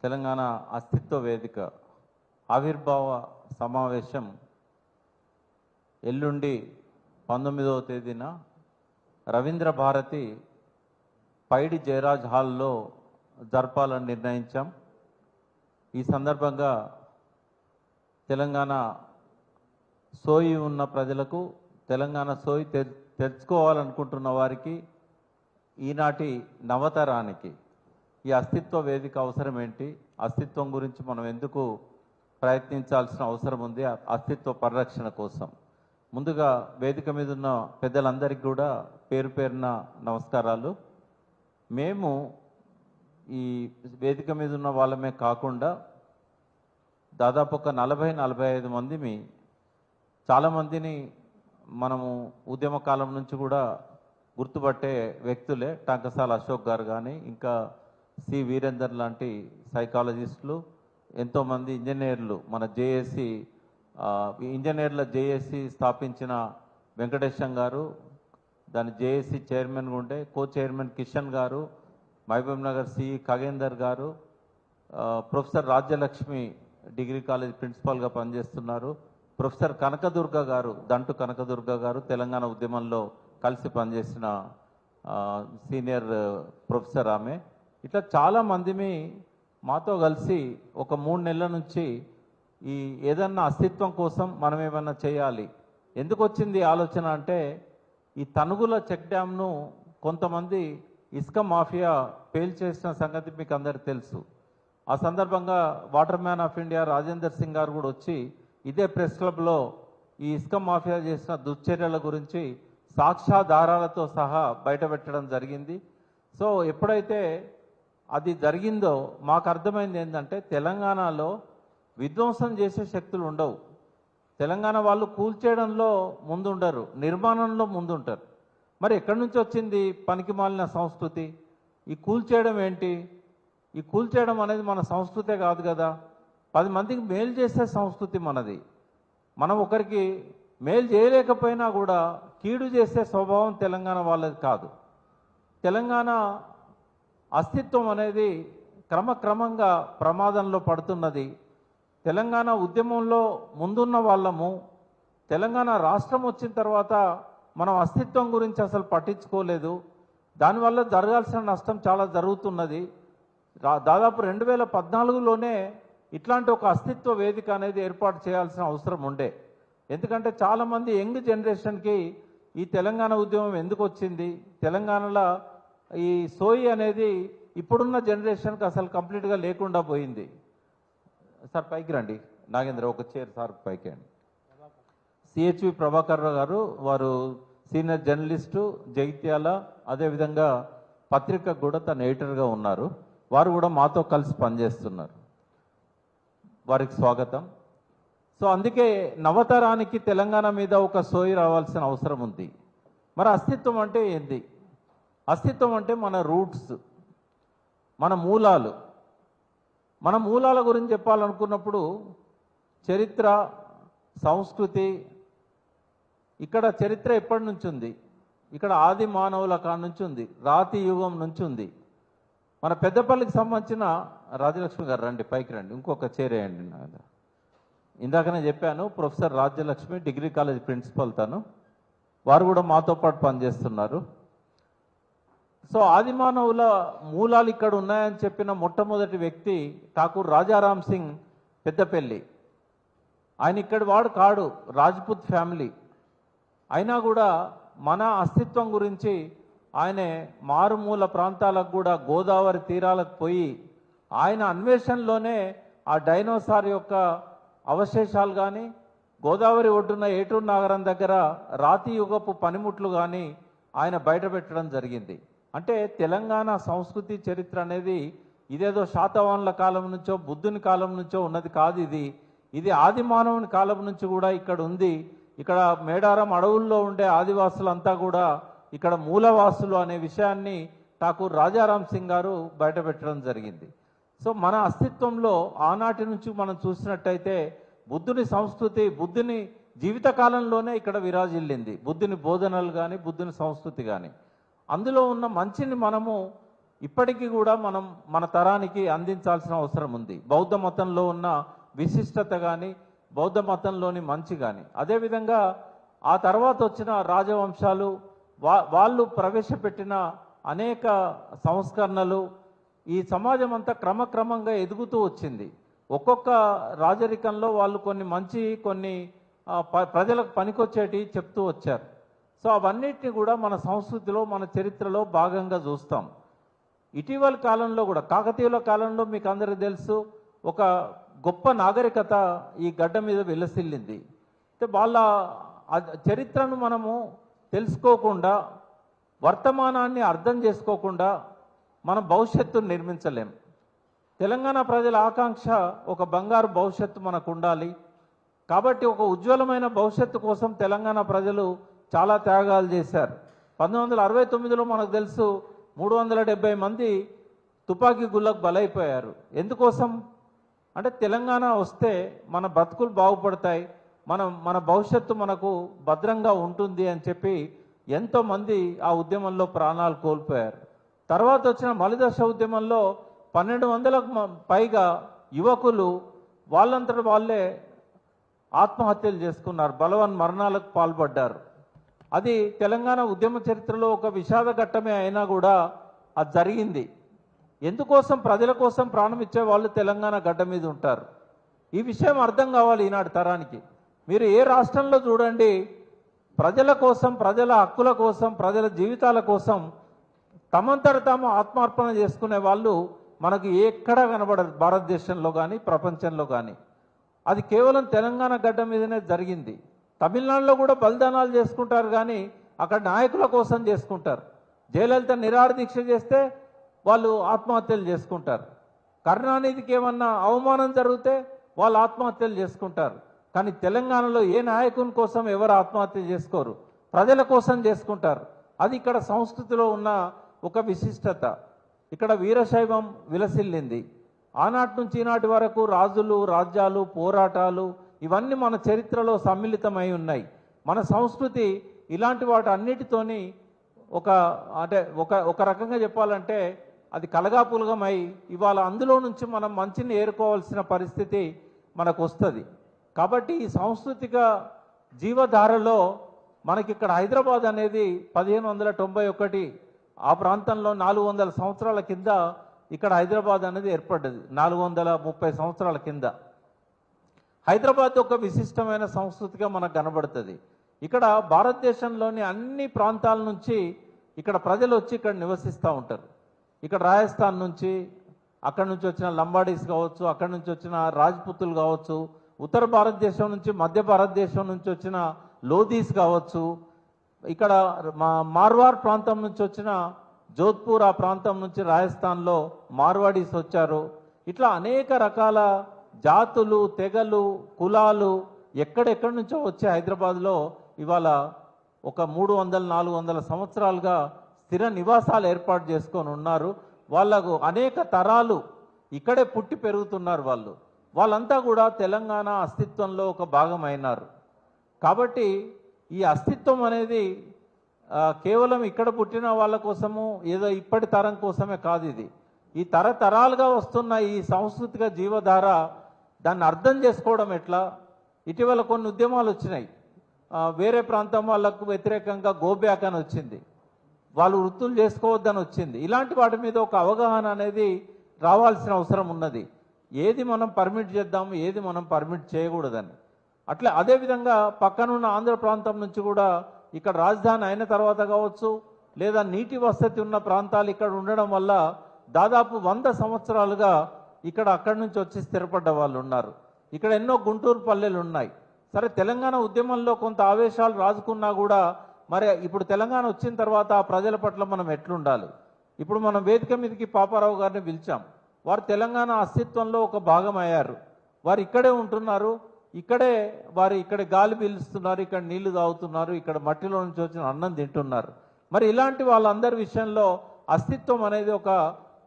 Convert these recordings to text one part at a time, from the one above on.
తెలంగాణ అస్తిత్వ వేదిక ఆవిర్భావ సమావేశం ఎల్లుండి 19వ తేదీన రవీంద్ర భారతి పైడి జయరాజ్ హాల్లో జరపాలని నిర్ణయించాం. ఈ సందర్భంగా తెలంగాణ సోయి ఉన్న ప్రజలకు, తెలంగాణ సోయి తెరుచుకోవాలనుకుంటున్న వారికి, ఈనాటి నవతరానికి ఈ అస్తిత్వ వేదిక అవసరం ఏంటి, అస్తిత్వం గురించి మనం ఎందుకు ప్రయత్నించాల్సిన అవసరం ఉంది, అస్తిత్వ పరిరక్షణ కోసం. ముందుగా వేదిక మీద ఉన్న పెద్దలందరికీ కూడా పేరు పేరున నమస్కారాలు. మేము ఈ వేదిక మీద ఉన్న వాళ్ళమే కాకుండా దాదాపు ఒక 40-45 మందిని, చాలామందిని మనము ఉద్యమ కాలం నుంచి కూడా గుర్తుపట్టే వ్యక్తులే. టంకసాల అశోక్ గారు కానీ, ఇంకా సి వీరేందర్ లాంటి సైకాలజిస్టులు, ఎంతోమంది ఇంజనీర్లు, మన జేఏసీ ఇంజనీర్ల జేఏసీ స్థాపించిన వెంకటేశం గారు, దాని జేఏసీ చైర్మన్గా ఉండే కో చైర్మన్ కిషన్ గారు, మహబూబ్ నగర్ సిఈ ఖగేందర్ గారు, ప్రొఫెసర్ రాజ్యలక్ష్మి డిగ్రీ కాలేజ్ ప్రిన్సిపాల్గా పనిచేస్తున్నారు, ప్రొఫెసర్ కనకదుర్గ గారు, దంటు కనకదుర్గ గారు తెలంగాణ ఉద్యమంలో కలిసి పనిచేసిన సీనియర్ ప్రొఫెసర్ ఆమె. ఇట్లా చాలామందిని మాతో కలిసి ఒక 3 నెలల నుంచి ఈ ఏదన్నా అస్తిత్వం కోసం మనం ఏమన్నా చేయాలి. ఎందుకు వచ్చింది ఆలోచన అంటే, ఈ తనుగుల చెక్ డ్యామ్ను కొంతమంది ఇసుక మాఫియా పేల్చేసిన సంగతి మీకు అందరికీ తెలుసు. ఆ సందర్భంగా water man of India Rajender Singh గారు కూడా వచ్చి ఇదే ప్రెస్ క్లబ్లో ఈ ఇసుక మాఫియా చేసిన దుశ్చర్యల గురించి సాక్ష్యాధారాలతో సహా బయటపెట్టడం జరిగింది. సో ఎప్పుడైతే అది జరిగిందో మాకు అర్థమైంది ఏంటంటే, తెలంగాణలో విధ్వంసం చేసే శక్తులు ఉండవు. తెలంగాణ వాళ్ళు కూల్చేయడంలో ముందుండరు, నిర్మాణంలో ముందుంటారు. మరి ఎక్కడి నుంచి వచ్చింది పనికి మాలిన సంస్కృతి? ఈ కూల్చేయడం ఏంటి? ఈ కూల్చేయడం అనేది మన సంస్కృతే కాదు కదా. 10 మందికి మేలు చేసే సంస్కృతి మనది. మనం ఒకరికి మేలు చేయలేకపోయినా కూడా కీడు చేసే స్వభావం తెలంగాణ వాళ్ళది కాదు. తెలంగాణ అస్తిత్వం అనేది క్రమక్రమంగా ప్రమాదంలో పడుతున్నది. తెలంగాణ ఉద్యమంలో ముందున్న వాళ్ళము, తెలంగాణ రాష్ట్రం వచ్చిన తర్వాత మనం అస్తిత్వం గురించి అసలు పట్టించుకోలేదు. దానివల్ల జరగాల్సిన నష్టం చాలా జరుగుతున్నది. దాదాపు 2014లోనే ఇట్లాంటి ఒక అస్తిత్వ వేదిక అనేది ఏర్పాటు చేయాల్సిన అవసరం ఉండే. ఎందుకంటే చాలామంది యంగ్ జనరేషన్కి ఈ తెలంగాణ ఉద్యమం ఎందుకు వచ్చింది, తెలంగాణలో ఈ సోయి అనేది ఇప్పుడున్న జనరేషన్కి అసలు కంప్లీట్గా లేకుండా పోయింది. సార్ పైకి రండి, నాగేంద్ర ఒక చైర్ సార్ పైకి రండి. సిహెచ్వి ప్రభాకర్ గారు, వారు సీనియర్ జర్నలిస్టు జగిత్యాల, అదేవిధంగా పత్రికకు కూడా తన ఎడిటర్గా ఉన్నారు. వారు కూడా మాతో కలిసి పనిచేస్తున్నారు. వారికి స్వాగతం. సో అందుకే నవతరానికి తెలంగాణ మీద ఒక సోయి రావాల్సిన అవసరం ఉంది. మరి అస్తిత్వం అంటే ఏంది? అస్తిత్వం అంటే మన రూట్స్, మన మూలాలు. మన మూలాల గురించి చెప్పాలనుకున్నప్పుడు చరిత్ర, సంస్కృతి, ఇక్కడ చరిత్ర ఎప్పటి నుంచి ఉంది? ఇక్కడ ఆది మానవుల కాడ నుంచి ఉంది, రాతి యుగం నుంచి ఉంది. మన పెద్దపల్లికి సంబంధించిన రాజ్యలక్ష్మి గారు రండి, పైకి రండి, ఇంకొక చేరేయండి. ఇందాకనే చెప్పాను, professor Rajyalakshmi degree college principal తను, వారు కూడా మాతో పాటు పనిచేస్తున్నారు. సో ఆది మానవుల మూలాలు ఇక్కడ ఉన్నాయని చెప్పిన మొట్టమొదటి వ్యక్తి ఠాకూర్ రాజారాం సింగ్ పెద్దపల్లి. ఆయన ఇక్కడి వాడు కాడు, రాజ్పుత్ ఫ్యామిలీ. అయినా కూడా మన అస్తిత్వం గురించి ఆయన మారుమూల ప్రాంతాలకు కూడా, గోదావరి తీరాలకు పోయి ఆయన అన్వేషణలోనే ఆ డైనోసార్ యొక్క అవశేషాలు కానీ, గోదావరి ఒడ్డున ఏటూరు నగరం దగ్గర రాతి యుగపు పనిముట్లు కానీ ఆయన బయటపెట్టడం జరిగింది. అంటే తెలంగాణ సంస్కృతి చరిత్ర అనేది ఇదేదో శాతవాహనుల కాలం నుంచో బుద్ధుని కాలం నుంచో ఉన్నది కాదు. ఇది ఆది మానవుని కాలం నుంచి కూడా ఇక్కడ ఉంది. ఇక్కడ మేడారం అడవుల్లో ఉండే ఆదివాసులంతా కూడా ఇక్కడ మూలవాసులు అనే విషయాన్ని ఠాకూర్ రాజారాం సింగ్ గారు బయటపెట్టడం జరిగింది. సో మన అస్తిత్వంలో ఆనాటి నుంచి మనం చూసినట్టయితే బుద్ధుని సంస్కృతి, బుద్ధుని జీవితకాలంలోనే ఇక్కడ విరాజిల్లింది. బుద్ధుని బోధనలు కానీ, బుద్ధుని సంస్కృతి కానీ, అందులో ఉన్న మంచిని మనము ఇప్పటికీ కూడా మనం మన తరానికి అందించాల్సిన అవసరం ఉంది. బౌద్ధ మతంలో ఉన్న విశిష్టత కానీ, బౌద్ధ మతంలోని మంచి కానీ, అదేవిధంగా ఆ తర్వాత వచ్చిన రాజవంశాలు వాళ్ళు ప్రవేశపెట్టిన అనేక సంస్కరణలు ఈ సమాజం అంతా క్రమక్రమంగా ఎదుగుతూ వచ్చింది. ఒక్కొక్క రాజరికంలో వాళ్ళు కొన్ని మంచి, కొన్ని ప్రజలకు పనికొచ్చేటి చెప్తూ వచ్చారు. సో అవన్నిటిని కూడా మన సంస్కృతిలో, మన చరిత్రలో భాగంగా చూస్తాం. ఇటీవల కాలంలో కూడా, కాకతీయుల కాలంలో మీకు అందరికీ తెలుసు, ఒక గొప్ప నాగరికత ఈ గడ్డ మీద విలసిల్లింది. అంటే వాళ్ళ చరిత్రను మనము తెలుసుకోకుండా, వర్తమానాన్ని అర్థం చేసుకోకుండా మన భవిష్యత్తును నిర్మించలేం. తెలంగాణ ప్రజల ఆకాంక్ష ఒక బంగారు భవిష్యత్తు మనకు ఉండాలి. కాబట్టి ఒక ఉజ్వలమైన భవిష్యత్తు కోసం తెలంగాణ ప్రజలు చాలా త్యాగాలు చేశారు. 1969లో మనకు తెలుసు 370 మంది తుపాకీ గుళ్ళకు బలైపోయారు. ఎందుకోసం అంటే తెలంగాణ వస్తే మన బ్రతుకులు బాగుపడతాయి, మన భవిష్యత్తు మనకు భద్రంగా ఉంటుంది అని చెప్పి ఎంతోమంది ఆ ఉద్యమంలో ప్రాణాలు కోల్పోయారు. తర్వాత వచ్చిన మలిదశ ఉద్యమంలో 1200కు పైగా యువకులు వాళ్ళంతటి వాళ్ళే ఆత్మహత్యలు చేసుకున్నారు, బలవన్ మరణాలకు పాల్పడ్డారు. అది తెలంగాణ ఉద్యమ చరిత్రలో ఒక విషాద ఘట్టమే అయినా కూడా అది జరిగింది. ఎందుకోసం? ప్రజల కోసం ప్రాణం ఇచ్చే వాళ్ళు తెలంగాణ గడ్డ మీద ఉంటారు. ఈ విషయం అర్థం కావాలి ఈనాటి తరానికి. మీరు ఏ రాష్ట్రంలో చూడండి, ప్రజల కోసం, ప్రజల హక్కుల కోసం, ప్రజల జీవితాల కోసం తమంతట తాము ఆత్మార్పణ చేసుకునే వాళ్ళు మనకు ఎక్కడా కనబడరు, భారతదేశంలో కానీ ప్రపంచంలో కానీ. అది కేవలం తెలంగాణ గడ్డ మీదనే జరిగింది. తమిళనాడులో కూడా బలిదానాలు చేసుకుంటారు, కానీ అక్కడ నాయకుల కోసం చేసుకుంటారు. జయలలిత నిరాహార దీక్ష చేస్తే వాళ్ళు ఆత్మహత్యలు చేసుకుంటారు. కరుణానిధికి ఏమన్నా అవమానం జరిగితే వాళ్ళు ఆత్మహత్యలు చేసుకుంటారు. కానీ తెలంగాణలో ఏ నాయకుని కోసం ఎవరు ఆత్మహత్య చేసుకోరు, ప్రజల కోసం చేసుకుంటారు. అది ఇక్కడ సంస్కృతిలో ఉన్న ఒక విశిష్టత. ఇక్కడ వీరశైవం విలసిల్లింది. ఆనాటి నుంచి ఈనాటి వరకు రాజులు, రాజ్యాలు, పోరాటాలు ఇవన్నీ మన చరిత్రలో సమ్మిళితమై ఉన్నాయి. మన సంస్కృతి ఇలాంటి వాటి అన్నిటితోని ఒక రకంగా చెప్పాలంటే అది కలగాపులగమై ఇవాళ అందులో నుంచి మనం మంచిని ఏరుకోవాల్సిన పరిస్థితి మనకు వస్తుంది. కాబట్టి ఈ సాంస్కృతిక జీవధారలో మనకి ఇక్కడ హైదరాబాద్ అనేది 1591 ఆ ప్రాంతంలో 400 సంవత్సరాల కింద ఇక్కడ హైదరాబాద్ అనేది ఏర్పడ్డది. 430 సంవత్సరాల కింద హైదరాబాద్ ఒక విశిష్టమైన సంస్కృతిగా మనకు కనబడుతుంది. ఇక్కడ భారతదేశంలోని అన్ని ప్రాంతాల నుంచి ఇక్కడ ప్రజలు వచ్చి ఇక్కడ నివసిస్తూ ఉంటారు. ఇక్కడ రాజస్థాన్ నుంచి, అక్కడి నుంచి వచ్చిన లంబాడీస్ కావచ్చు, అక్కడి నుంచి వచ్చిన రాజ్పుతులు కావచ్చు, ఉత్తర భారతదేశం నుంచి, మధ్య భారతదేశం నుంచి వచ్చిన లోధీస్ కావచ్చు, ఇక్కడ మార్వార్ ప్రాంతం నుంచి వచ్చిన జోధ్పూర్ ఆ ప్రాంతం నుంచి రాజస్థాన్లో మార్వాడీస్ వచ్చారు. ఇట్లా అనేక రకాల జాతులు, తెగలు, కులాలు ఎక్కడెక్కడి నుంచో వచ్చి హైదరాబాద్లో ఇవాళ ఒక 300-400 సంవత్సరాలుగా స్థిర నివాసాలు ఏర్పాటు చేసుకొని ఉన్నారు. వాళ్ళకు అనేక తరాలు ఇక్కడే పుట్టి పెరుగుతున్నారు. వాళ్ళంతా కూడా తెలంగాణ అస్తిత్వంలో ఒక భాగం అయినారు. కాబట్టి ఈ అస్తిత్వం అనేది కేవలం ఇక్కడ పుట్టిన వాళ్ళ కోసము, ఏదో ఇప్పటి తరం కోసమే కాదు. ఇది ఈ తరతరాలుగా వస్తున్న ఈ సాంస్కృతిక జీవధార. దాన్ని అర్థం చేసుకోవడం ఎట్లా? ఇటీవల కొన్ని ఉద్యమాలు వచ్చినాయి. వేరే ప్రాంతం వాళ్ళకు వ్యతిరేకంగా గోబ్యాక్ అని వచ్చింది, వాళ్ళు వృత్తులు చేసుకోవద్దని వచ్చింది. ఇలాంటి వాటి మీద ఒక అవగాహన అనేది రావాల్సిన అవసరం ఉన్నది. ఏది మనం పర్మిట్ చేద్దాము, ఏది మనం పర్మిట్ చేయకూడదని. అట్లా అదేవిధంగా పక్కనున్న ఆంధ్ర ప్రాంతం నుంచి కూడా ఇక్కడ రాజధాని అయిన తర్వాత కావచ్చు, లేదా నీటి వసతి ఉన్న ప్రాంతాలు ఇక్కడ ఉండడం వల్ల దాదాపు 100 సంవత్సరాలుగా ఇక్కడ అక్కడి నుంచి వచ్చి స్థిరపడ్డ వాళ్ళు ఉన్నారు. ఇక్కడ ఎన్నో గుంటూరు పల్లెలు ఉన్నాయి. సరే, తెలంగాణ ఉద్యమంలో కొంత ఆవేశాలు రాజుకున్నా కూడా మరి ఇప్పుడు తెలంగాణ వచ్చిన తర్వాత ఆ ప్రజల పట్ల మనం ఎట్లుండాలి? ఇప్పుడు మనం వేదిక మీదకి పాపారావు గారిని పిలిచాం. వారు తెలంగాణ అస్తిత్వంలో ఒక భాగం అయ్యారు. వారు ఇక్కడే ఉంటున్నారు, ఇక్కడ గాలి పీలుస్తున్నారు, ఇక్కడ నీళ్లు తాగుతున్నారు, ఇక్కడ మట్టిలో నుంచి వచ్చిన అన్నం తింటున్నారు. మరి ఇలాంటి వాళ్ళందరి విషయంలో అస్తిత్వం అనేది ఒక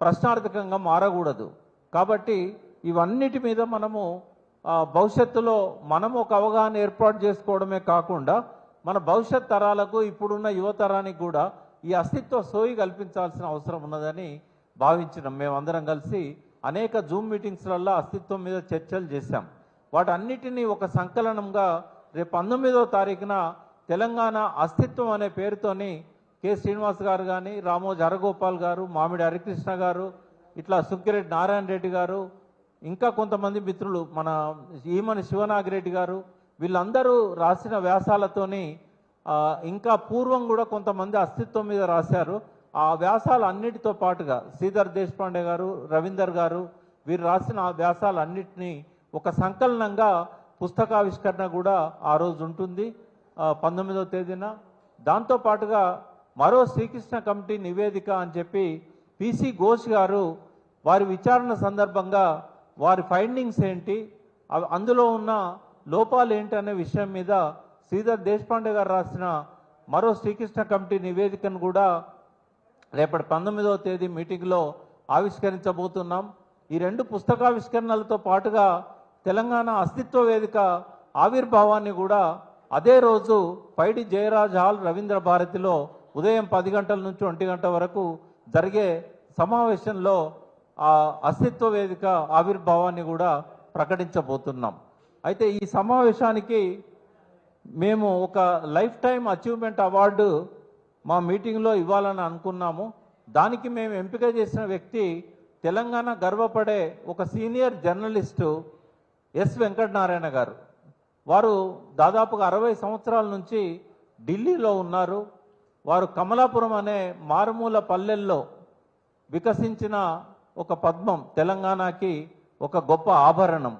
ప్రశ్నార్థకంగా మారకూడదు. కాబట్టి ఇవన్నిటి మీద మనము భవిష్యత్తులో మనము ఒక అవగాహన ఏర్పాటు చేసుకోవడమే కాకుండా మన భవిష్యత్ తరాలకు, ఇప్పుడున్న యువతరానికి కూడా ఈ అస్తిత్వ సోయి కల్పించాల్సిన అవసరం ఉన్నదని భావించినాం. మేమందరం కలిసి అనేక జూమ్ మీటింగ్స్లలో అస్తిత్వం మీద చర్చలు చేశాం. వాటన్నిటినీ ఒక సంకలనంగా రేపు 19వ తారీఖున తెలంగాణ అస్తిత్వం అనే పేరుతోని కె శ్రీనివాస్ గారు కానీ, రామోజీ హరగోపాల్ గారు, మామిడి హరికృష్ణ గారు, ఇట్లా సుక్కిరెడ్డి నారాయణ రెడ్డి గారు, ఇంకా కొంతమంది మిత్రులు, మన ఈమని శివనాగిరెడ్డి గారు, వీళ్ళందరూ రాసిన వ్యాసాలతోని ఇంకా పూర్వం కూడా కొంతమంది అస్తిత్వం మీద రాశారు. ఆ వ్యాసాలు అన్నిటితో పాటుగా శ్రీధర్ దేశపాండే గారు, రవీందర్ గారు, వీరు రాసిన ఆ వ్యాసాలన్నింటినీ ఒక సంకలనంగా పుస్తకావిష్కరణ కూడా ఆ రోజు ఉంటుంది 19వ తేదీన. దాంతోపాటుగా మరో శ్రీకృష్ణ కమిటీ నివేదిక అని చెప్పి పిసి ఘోష్ గారు వారి విచారణ సందర్భంగా వారి ఫైండింగ్స్ ఏంటి, అందులో ఉన్న లోపాలు ఏంటి అనే విషయం మీద శ్రీధర్ దేశపాండే గారు రాసిన మరో శ్రీకృష్ణ కమిటీ నివేదికను కూడా రేపటి 19వ తేదీ మీటింగ్లో ఆవిష్కరించబోతున్నాం. ఈ రెండు పుస్తకావిష్కరణలతో పాటుగా తెలంగాణ అస్తిత్వ వేదిక ఆవిర్భావాన్ని కూడా అదే రోజు పైడి జయరాజ్ హాల్ రవీంద్ర భారతిలో ఉదయం 10 గంటల నుంచి 1 గంట వరకు జరిగే సమావేశంలో ఆ అస్తిత్వ వేదిక ఆవిర్భావాన్ని కూడా ప్రకటించబోతున్నాం. అయితే ఈ సమావేశానికి మేము ఒక లైఫ్ టైం అచీవ్మెంట్ అవార్డు మా మీటింగ్లో ఇవ్వాలని అనుకున్నాము. దానికి మేము ఎంపిక చేసిన వ్యక్తి తెలంగాణ గర్వపడే ఒక సీనియర్ జర్నలిస్టు ఎస్ వెంకటనారాయణ గారు. వారు దాదాపుగా 60 సంవత్సరాల నుంచి ఢిల్లీలో ఉన్నారు. వారు కమలాపురం అనే మారుమూల పల్లెల్లో వికసించిన ఒక పద్మం తెలంగాణకి ఒక గొప్ప ఆభరణం.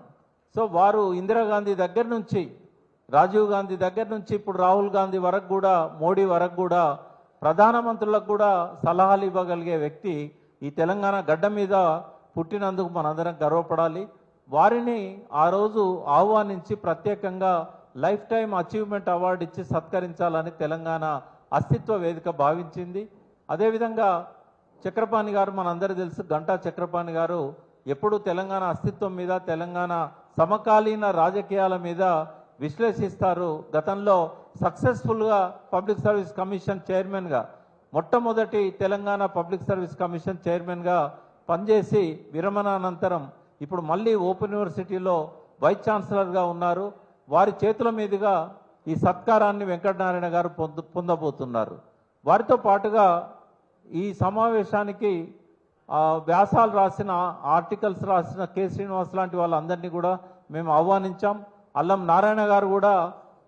సో వారు ఇందిరాగాంధీ దగ్గర నుంచి, రాజీవ్ గాంధీ దగ్గర నుంచి ఇప్పుడు రాహుల్ గాంధీ వరకు కూడా, మోడీ వరకు కూడా, ప్రధానమంత్రులకు కూడా సలహాలు ఇవ్వగలిగే వ్యక్తి ఈ తెలంగాణ గడ్డ మీద పుట్టినందుకు మనందరం గర్వపడాలి. వారిని ఆ రోజు ఆహ్వానించి ప్రత్యేకంగా లైఫ్ టైం అచీవ్మెంట్ అవార్డు ఇచ్చి సత్కరించాలని తెలంగాణ అస్తిత్వ వేదిక భావించింది. అదేవిధంగా చక్రపాణి గారు, మనందరూ తెలుసు, గంటా చక్రపాణి గారు ఎప్పుడు తెలంగాణ అస్తిత్వం మీద, తెలంగాణ సమకాలీన రాజకీయాల మీద విశ్లేషిస్తారు. గతంలో సక్సెస్ఫుల్గా పబ్లిక్ సర్వీస్ కమిషన్ చైర్మన్గా, మొట్టమొదటి తెలంగాణ పబ్లిక్ సర్వీస్ కమిషన్ చైర్మన్గా పనిచేసి విరమణానంతరం ఇప్పుడు మళ్ళీ ఓపెన్ యూనివర్సిటీలో వైస్ ఛాన్సలర్గా ఉన్నారు. వారి చేతుల మీదుగా ఈ సత్కారాన్ని వెంకటనారాయణ గారు పొందబోతున్నారు. వారితో పాటుగా ఈ సమావేశానికి వ్యాసాలు రాసిన, ఆర్టికల్స్ రాసిన కె శ్రీనివాస్ లాంటి వాళ్ళందరినీ కూడా మేము ఆహ్వానించాం. అల్లం నారాయణ గారు కూడా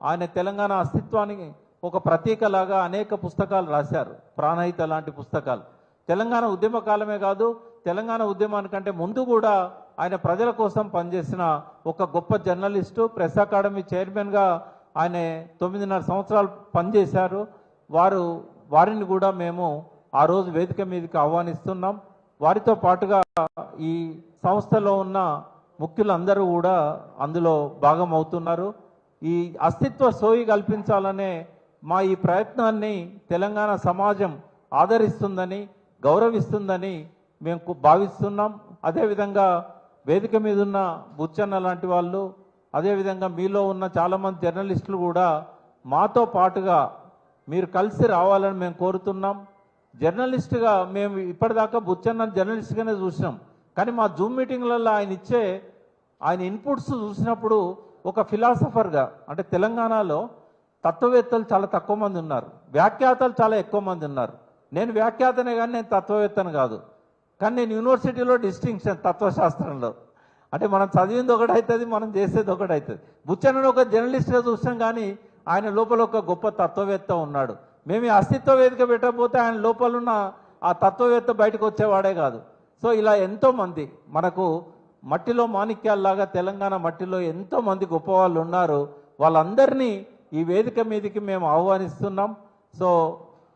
ఆయన తెలంగాణ అస్తిత్వానికి ఒక ప్రతీకలాగా అనేక పుస్తకాలు రాశారు, ప్రాణహిత లాంటి పుస్తకాలు. తెలంగాణ ఉద్యమ కాలమే కాదు, తెలంగాణ ఉద్యమానికంటే ముందు కూడా ఆయన ప్రజల కోసం పనిచేసిన ఒక గొప్ప జర్నలిస్టు. ప్రెస్ అకాడమీ చైర్మన్గా ఆయన 9.5 సంవత్సరాలు పనిచేశారు. వారిని కూడా మేము ఆ రోజు వేదిక మీదకి ఆహ్వానిస్తున్నాం. వారితో పాటుగా ఈ సంస్థలో ఉన్న ముఖ్యులందరూ కూడా అందులో భాగం అవుతున్నారు. ఈ అస్తిత్వ సోయి కల్పించాలనే మా ఈ ప్రయత్నాన్ని తెలంగాణ సమాజం ఆదరిస్తుందని, గౌరవిస్తుందని మేము భావిస్తున్నాం. అదేవిధంగా వేదిక మీద ఉన్న బుచ్చన్న లాంటి వాళ్ళు, అదేవిధంగా మీలో ఉన్న చాలామంది జర్నలిస్టులు కూడా మాతో పాటుగా మీరు కలిసి రావాలని మేము కోరుతున్నాం. జర్నలిస్టుగా మేము ఇప్పటిదాకా బుచ్చన్న జర్నలిస్ట్గానే చూసినాం, కానీ మా జూమ్ మీటింగ్లలో ఆయన ఇన్పుట్స్ చూసినప్పుడు ఒక ఫిలాసఫర్గా, అంటే తెలంగాణలో తత్వవేత్తలు చాలా తక్కువ మంది ఉన్నారు, వ్యాఖ్యాతలు చాలా ఎక్కువ మంది ఉన్నారు. నేను వ్యాఖ్యాతనే కానీ నేను తత్వవేత్తను కాదు. కానీ నేను యూనివర్సిటీలో డిస్టింక్షన్ తత్వశాస్త్రంలో, అంటే మనం చదివింది ఒకటి అవుతుంది, మనం చేసేది ఒకటి అవుతుంది. బుచ్చన్నను ఒక జర్నలిస్ట్గా చూసాం, కానీ ఆయన లోపల ఒక గొప్ప తత్వవేత్త ఉన్నాడు. మేము ఈ అస్తిత్వ వేదిక పెట్టకపోతే ఆయన లోపల ఉన్న ఆ తత్వవేత్త బయటకు వచ్చేవాడే కాదు. సో ఇలా ఎంతోమంది మనకు మట్టిలో మాణిక్యాల్లాగా తెలంగాణ మట్టిలో ఎంతోమంది గొప్ప వాళ్ళు ఉన్నారు. వాళ్ళందరినీ ఈ వేదిక మీదకి మేము ఆహ్వానిస్తున్నాం. సో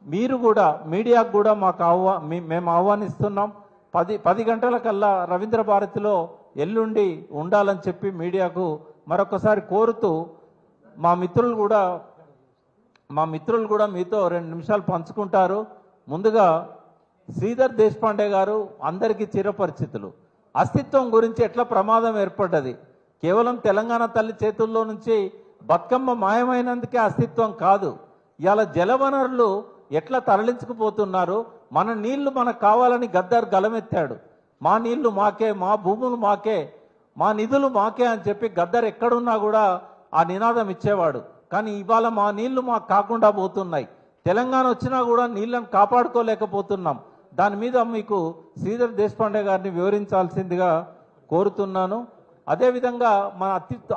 మీరు కూడా, మీడియాకు కూడా మేము ఆహ్వానిస్తున్నాం. 10 గంటలకల్లా రవీంద్ర భారతిలో ఎల్లుండి ఉండాలని చెప్పి మీడియాకు మరొకసారి కోరుతూ, మా మిత్రులు కూడా మీతో 2 నిమిషాలు పంచుకుంటారు. ముందుగా శ్రీధర్ దేశపాండే గారు అందరికీ చిరపరిచితులు. అస్తిత్వం గురించి ఎట్లా ప్రమాదం ఏర్పడ్డది, కేవలం తెలంగాణ తల్లి చేతుల్లో నుంచి బతుకమ్మ మాయమైనందుకే అస్తిత్వం కాదు, ఇవాళ జలవనరులు ఎట్లా తరలించుకుపోతున్నారు, మన నీళ్లు మనకు కావాలని గద్దర్ గలమెత్తాడు. మా నీళ్లు మాకే, మా భూములు మాకే, మా నిధులు మాకే అని చెప్పి గద్దర్ ఎక్కడున్నా కూడా ఆ నినాదం ఇచ్చేవాడు. కానీ ఇవాళ మా నీళ్లు మాకు కాకుండా పోతున్నాయి. తెలంగాణ వచ్చినా కూడా నీళ్లను కాపాడుకోలేకపోతున్నాం. దాని మీద మీకు శ్రీధర్ దేశపాండే గారిని వివరించాల్సిందిగా కోరుతున్నాను. అదేవిధంగా మన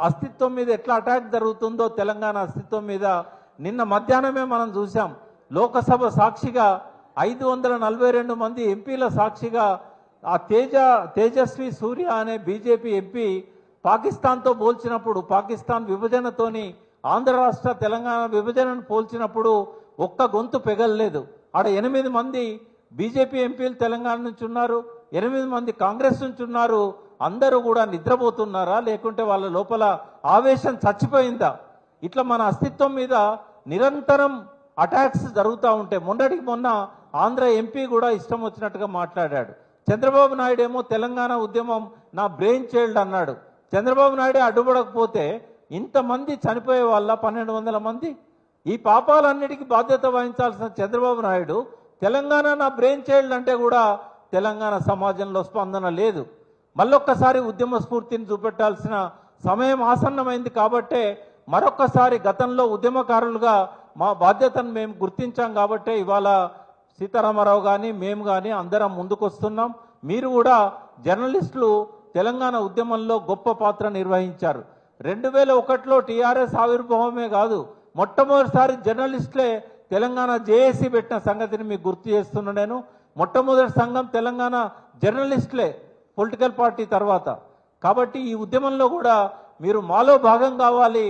అస్తిత్వం మీద ఎట్లా అటాక్ జరుగుతుందో తెలంగాణ అస్తిత్వం మీద నిన్న మధ్యాహ్నమే మనం చూసాం. లోకసభ సాక్షిగా 542 మంది ఎంపీల సాక్షిగా ఆ తేజస్వి సూర్య అనే బీజేపీ ఎంపీ పాకిస్తాన్తో పోల్చినప్పుడు, పాకిస్తాన్ విభజనతోని ఆంధ్ర రాష్ట్ర తెలంగాణ విభజనను పోల్చినప్పుడు ఒక్క గొంతు పెగలలేదు. ఆడ 8 మంది బీజేపీ ఎంపీలు తెలంగాణ నుంచి ఉన్నారు, 8 మంది కాంగ్రెస్ నుంచి ఉన్నారు. అందరూ కూడా నిద్రపోతున్నారా, లేకుంటే వాళ్ళ లోపల ఆవేశం చచ్చిపోయిందా? ఇట్లా మన అస్తిత్వం మీద నిరంతరం అటాక్స్ జరుగుతూ ఉంటే, మొన్నటికి మొన్న ఆంధ్ర ఎంపీ కూడా ఇష్టం వచ్చినట్టుగా మాట్లాడాడు. చంద్రబాబు నాయుడు ఏమో తెలంగాణ ఉద్యమం నా బ్రెయిన్ చైల్డ్ అన్నాడు. చంద్రబాబు నాయుడే అడ్డుపడకపోతే ఇంతమంది చనిపోయే వాళ్ళ 1200 మంది. ఈ పాపాలన్నిటికీ బాధ్యత వహించాల్సిన చంద్రబాబు నాయుడు తెలంగాణ నా బ్రెయిన్ చైల్డ్ అంటే కూడా తెలంగాణ సమాజంలో స్పందన లేదు. మళ్ళొక్కసారి ఉద్యమ స్ఫూర్తిని చూపెట్టాల్సిన సమయం ఆసన్నమైంది. కాబట్టే మరొక్కసారి గతంలో ఉద్యమకారులుగా మా బాధ్యతను మేము గుర్తించాం. కాబట్టే ఇవాళ సీతారామరావు కానీ మేము కానీ అందరం ముందుకొస్తున్నాం. మీరు కూడా జర్నలిస్టులు తెలంగాణ ఉద్యమంలో గొప్ప పాత్ర నిర్వహించారు. 2001లో టీఆర్ఎస్ ఆవిర్భావమే కాదు, మొట్టమొదటిసారి జర్నలిస్టులే తెలంగాణ జేఏసీ పెట్టిన సంగతిని మీకు గుర్తు చేస్తున్నా. నేను మొట్టమొదటి సంఘం తెలంగాణ జర్నలిస్టులే పొలిటికల్ పార్టీ తర్వాత. కాబట్టి ఈ ఉద్యమంలో కూడా మీరు మాలో భాగం కావాలి.